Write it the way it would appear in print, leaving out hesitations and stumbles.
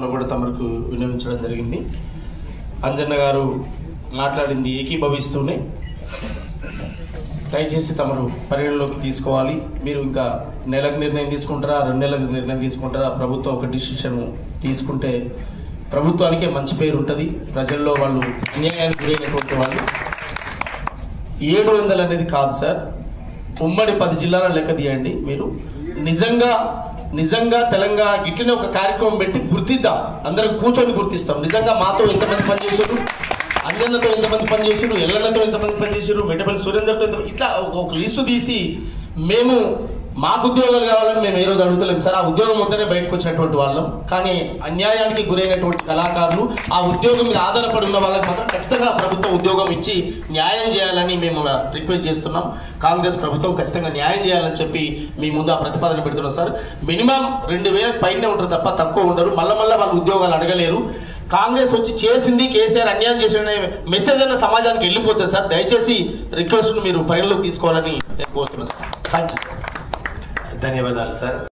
కూడా తమకు విన్నవించడం జరిగింది. అంజన్న గారు మాట్లాడింది ఏకీభవిస్తూనే దయచేసి తమరు పరిగణలోకి తీసుకోవాలి. మీరు ఇంకా నెలకు నిర్ణయం తీసుకుంటారా, 2 నెలలకు నిర్ణయం తీసుకుంటారా? ప్రభుత్వం ఒక డిసిషన్ తీసుకుంటే ప్రభుత్వానికే మంచి పేరు ఉంటుంది. ప్రజల్లో వాళ్ళు అన్యాయానికి గురైనటువంటి వాళ్ళు 700 అనేది కాదు సార్, ఉమ్మడి 10 జిల్లాల లెక్క తీయండి. మీరు నిజంగా తెలంగాణ ఇట్లనే ఒక కార్యక్రమం పెట్టి గుర్తిద్దాం, అందరం కూర్చొని గుర్తిస్తాం. నిజంగా మాతో ఎంతమంది పనిచేసారు, అంజన్నతో ఎంతమంది పనిచేసారు, ఎల్లన్నతో ఎంతమంది పనిచేసారు, మెట్టపల్లి సురేందర్తో ఇట్లా ఒక లిస్టు తీసి మేము మాకు ఉద్యోగాలు కావాలని మేము ఏ రోజు అడుగుతలేము సార్. ఆ ఉద్యోగం మొత్తనే బయటకు వచ్చినటువంటి వాళ్ళం. కానీ అన్యాయానికి గురైనటువంటి కళాకారులు, ఆ ఉద్యోగం మీద ఆధారపడి ఉన్న వాళ్ళకి మాత్రం ఖచ్చితంగా ప్రభుత్వం ఉద్యోగం ఇచ్చి న్యాయం చేయాలని మేము రిక్వెస్ట్ చేస్తున్నాం. కాంగ్రెస్ ప్రభుత్వం ఖచ్చితంగా న్యాయం చేయాలని చెప్పి మీ ముందు ఆ ప్రతిపాదన పెడుతున్నాం సార్. మినిమం 2000 పైనే ఉంటారు తప్ప తక్కువ ఉండరు. మళ్ళీ వాళ్ళు ఉద్యోగాలు అడగలేరు. కాంగ్రెస్ వచ్చి చేసింది, కేసీఆర్ అన్యాయం చేసిన మెసేజ్ అన్న సమాజానికి వెళ్ళిపోతుంది సార్. దయచేసి రిక్వెస్ట్ మీరు పరిగణలోకి తీసుకోవాలని నేను కోరుతున్నాను సార్. Thank you. ధన్యవాదాలు సార్.